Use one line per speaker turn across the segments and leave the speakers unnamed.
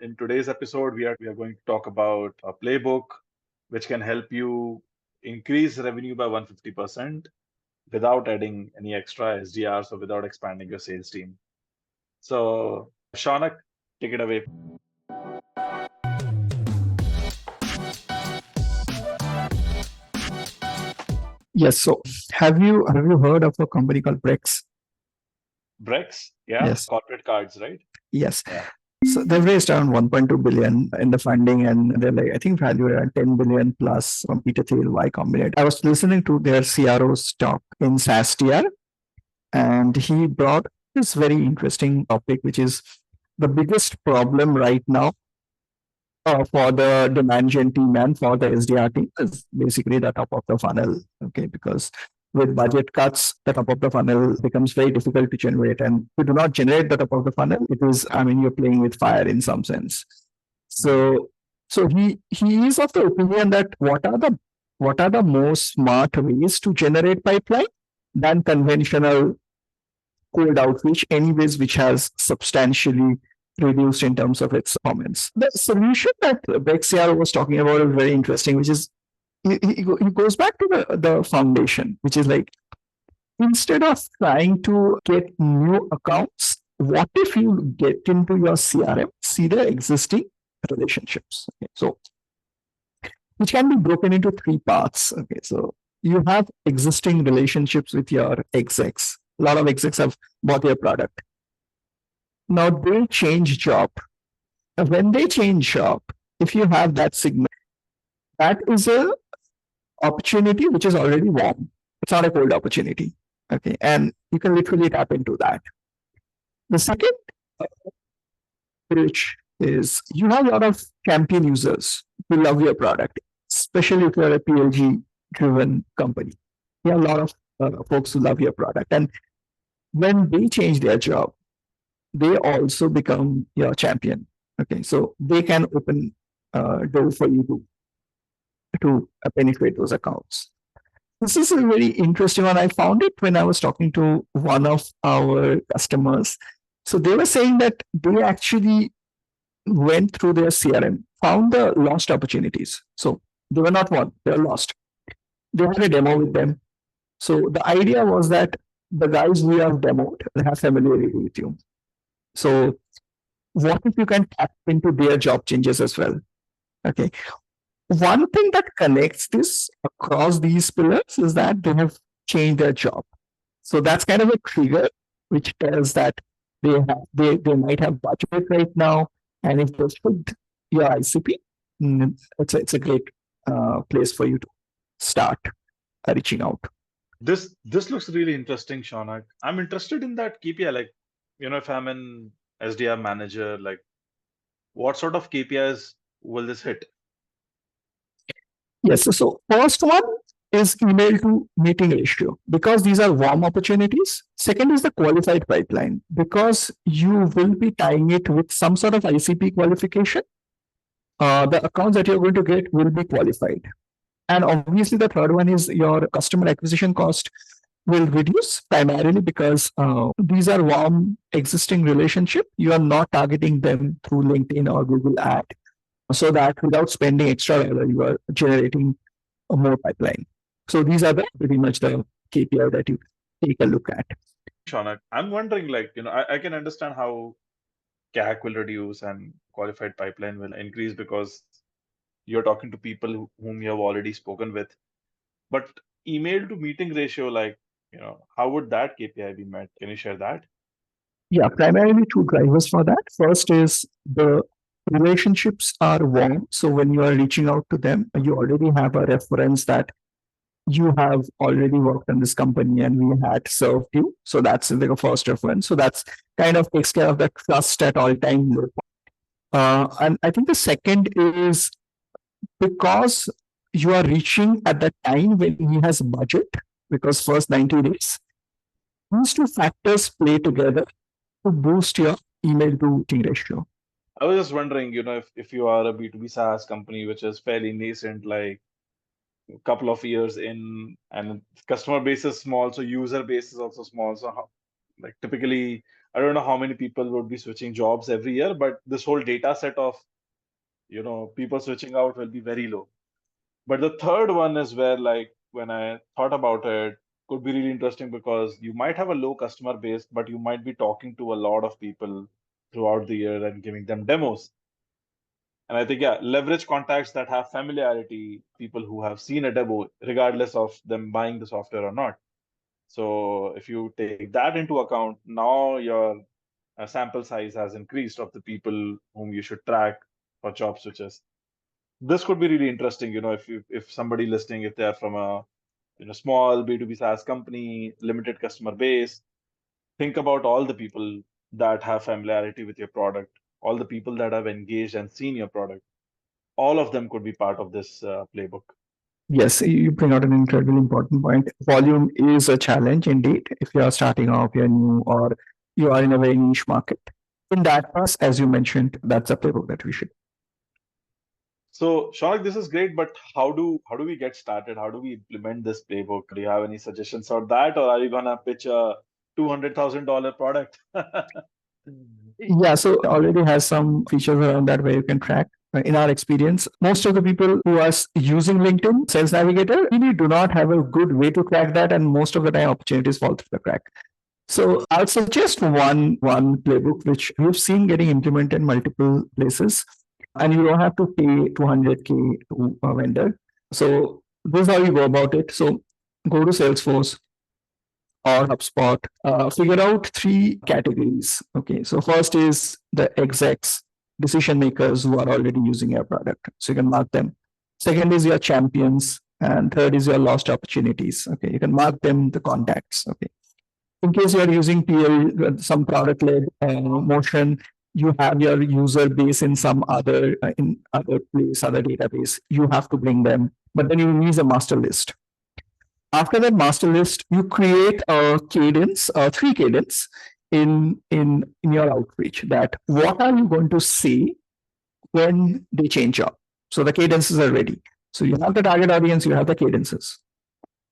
In today's episode, we are going to talk about a playbook which can help you increase revenue by 150% without adding any extra SDRs or without expanding your sales team. So, Shaunak, take it away.
Yes. So have you heard of a company called Brex?
Brex, yeah,
Yes.
corporate cards, right?
Yes.
Yeah.
So they've raised around 1.2 billion in the funding, and they're like, I think valued around 10 billion plus from Peter Thiel, Y Combinator. I was listening to their CRO's talk in SDR, and he brought this very interesting topic, which is the biggest problem right now for the demand gen team and for the SDR team is basically the top of the funnel. Okay, because with budget cuts, the top of the funnel becomes very difficult to generate. And if you do not generate the top of the funnel, it is, I mean, you're playing with fire in some sense. So he is of the opinion that what are the most smart ways to generate pipeline than conventional cold outreach, anyways, which has substantially reduced in terms of its performance. The solution that Bexiar was talking about is very interesting, which is he goes back to the foundation, which is like instead of trying to get new accounts, what if you get into your CRM, see the existing relationships? Okay, so which can be broken into three parts. Okay, so you have existing relationships with your execs. A lot of execs have bought your product. Now they change job. When they change job, if you have that signal, that is a opportunity which is already warm. It's not a cold opportunity. Okay, and you can literally tap into that. The second approach is you have a lot of champion users who love your product, especially if you're a PLG driven company. You have a lot of folks who love your product. And when they change their job, they also become your champion. Okay, so they can open door for you to penetrate those accounts. This is a very interesting one. I found it when I was talking to one of our customers. So they were saying that they actually went through their CRM, found the lost opportunities. So they were not won, they were lost. They had a demo with them. So the idea was that the guys we have demoed, they have familiarity with you. So what if you can tap into their job changes as well? Okay. One thing that connects this across these pillars is that they have changed their job. So that's kind of a trigger which tells that they might have budget right now, and if they put your ICP, it's a great place for you to start reaching out.
This looks really interesting, Shaunak. I'm interested in that KPI. Like, if I'm an SDR manager, like, what sort of KPIs will this hit?
Yes. So first one is email to meeting ratio because these are warm opportunities. Second is the qualified pipeline because you will be tying it with some sort of ICP qualification. The accounts that you're going to get will be qualified. And obviously, the third one is your customer acquisition cost will reduce primarily because these are warm existing relationship. You are not targeting them through LinkedIn or Google ad, so that without spending extra dollar, you are generating a more pipeline. So these are pretty much the KPI that you take a look at.
Shaunak, I'm wondering, like, I can understand how CAC will reduce and qualified pipeline will increase because you're talking to people whom you have already spoken with. But email to meeting ratio, like, how would that KPI be met? Can you share that?
Yeah, primarily two drivers for that. First is the relationships are warm. So when you are reaching out to them, you already have a reference that you have already worked in this company and we had served you. So that's like a first reference. So that's kind of takes care of that trust at all time low. And I think the second is because you are reaching at the time when he has budget, because first 90 days, these two factors play together to boost your email to meeting ratio.
I was just wondering, if you are a B2B SaaS company, which is fairly nascent, like a couple of years in, and customer base is small, so user base is also small. So how, like typically, I don't know how many people would be switching jobs every year, but this whole data set of, people switching out will be very low. But the third one is where, like, when I thought about it, could be really interesting because you might have a low customer base, but you might be talking to a lot of people throughout the year and giving them demos. And I think, yeah, leverage contacts that have familiarity, people who have seen a demo, regardless of them buying the software or not. So if you take that into account, now your sample size has increased of the people whom you should track for job switches. This could be really interesting, if somebody listening, if they're from a small B2B SaaS company, limited customer base, think about all the people that have familiarity with your product, all the people that have engaged and seen your product. All of them could be part of this playbook.
Yes, you bring out an incredibly important point. Volume is a challenge indeed if you are starting off, you're new, or you are in a very niche market. In that case, as you mentioned, that's a playbook that we should.
So, Shaunak, this is great, but how do we get started? How do we implement this playbook? Do you have any suggestions on that, or are you gonna pitch a $200,000 product?
Yeah, so already has some features around that where you can track. In our experience, most of the people who are using LinkedIn Sales Navigator really do not have a good way to track that, and most of the time opportunities fall through the crack. So I'll suggest one playbook which we've seen getting implemented in multiple places, and you don't have to pay 200K to a vendor. So this is how you go about it. So go to Salesforce or HubSpot, figure out three categories. Okay, so first is the execs, decision makers who are already using your product. So you can mark them. Second is your champions, and third is your lost opportunities. Okay, you can mark them the contacts. Okay, in case you are using PL, some product led motion, you have your user base in some other in other place, other database. You have to bring them, but then you need a master list. After that master list, you create a cadence, three cadence in your outreach. That what are you going to say when they change job? So the cadences are ready. So you have the target audience, you have the cadences.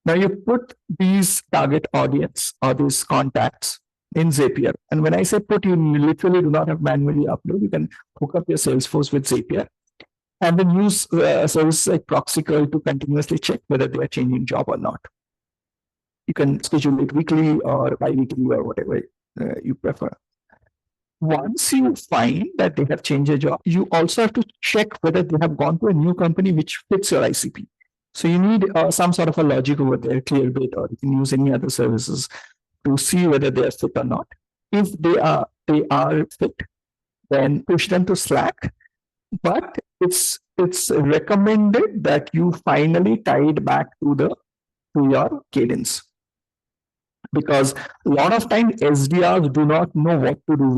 Now you put these target audience or these contacts in Zapier. And when I say put, you literally do not have manually upload. You can hook up your Salesforce with Zapier and then use a service like Proxical to continuously check whether they are changing job or not. You can schedule it weekly or bi-weekly or whatever you prefer. Once you find that they have changed their job, you also have to check whether they have gone to a new company which fits your ICP. So you need some sort of a logic over there, Clearbit, or you can use any other services to see whether they are fit or not. If they are fit, then push them to Slack. But it's recommended that you finally tie it back to your cadence, because a lot of time SDRs do not know what to do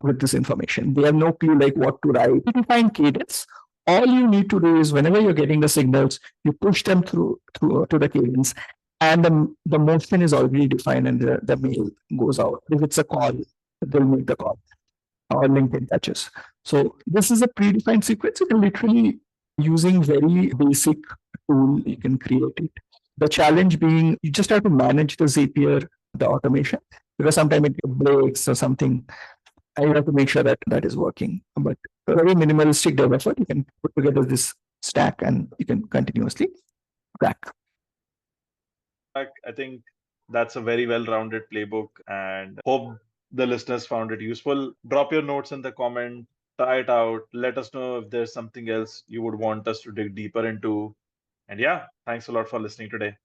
with this information. They have no clue like what to write. If you find cadence, all you need to do is whenever you're getting the signals, you push them through to the cadence, and the motion is already defined, and the mail goes out. If it's a call, they'll make the call or LinkedIn touches. So this is a predefined sequence. You can literally using very basic tool, you can create it. The challenge being you just have to manage the Zapier, the automation, because sometimes it breaks or something. And you have to make sure that that is working. But a very minimalistic dev effort, you can put together this stack and you can continuously track.
I think that's a very well-rounded playbook, and hope the listeners found it useful. Drop your notes in the comment, try it out. Let us know if there's something else you would want us to dig deeper into. And yeah, thanks a lot for listening today.